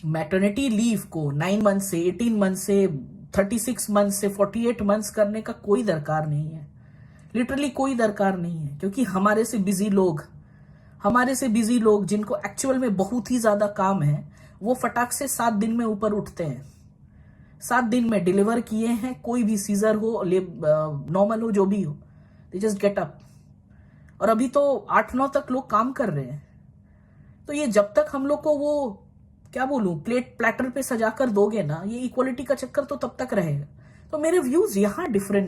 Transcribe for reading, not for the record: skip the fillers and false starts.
Maternity leave को 9 month से, 18 month से, 36 मंथ से 48 मंथ्स करने का कोई दरकार नहीं है, लिटरली कोई दरकार नहीं है। क्योंकि हमारे से बिजी लोग जिनको एक्चुअल में बहुत ही ज्यादा काम है, वो फटाक से 7 दिन में ऊपर उठते हैं। 7 दिन में डिलीवर किए हैं, कोई भी सीजर हो, नॉर्मल हो, जो भी हो, दे जस्ट गेट अप। और अभी तो 8-9 तक लोग काम कर रहे हैं। तो ये जब तक हम लोग को वो क्या बोलूं प्लेटर पे सजाकर दोगे ना, ये इक्वलिटी का चक्कर तो तब तक रहेगा। तो मेरे व्यूज यहाँ डिफरेंट